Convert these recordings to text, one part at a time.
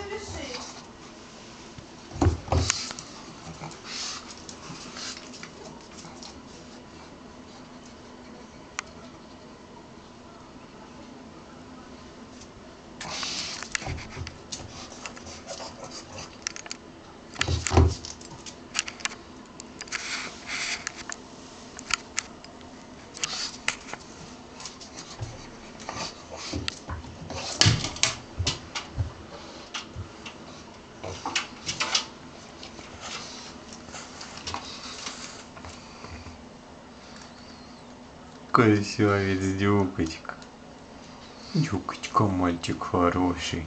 напиши. Красавец, Дюкочка. Дюкочка, мальчик хороший.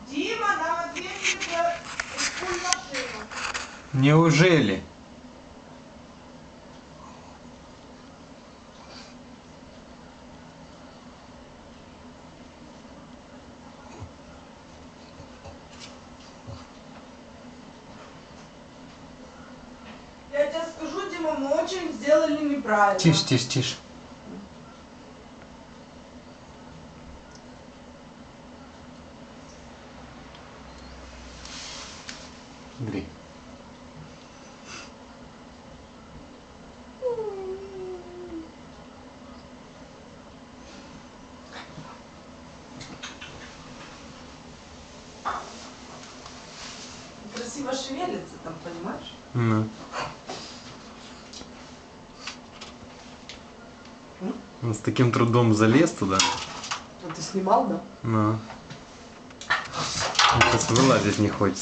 Дима, нам ответили про пульмашину. Неужели? Я тебе скажу, Дима, мы очень сделали неправильно. Тише, тише, тише. Смотри. Красиво шевелится там, понимаешь? Ну. Он с таким трудом залез туда. А ты снимал, да? Ну. Он сейчас вылазить не хочет.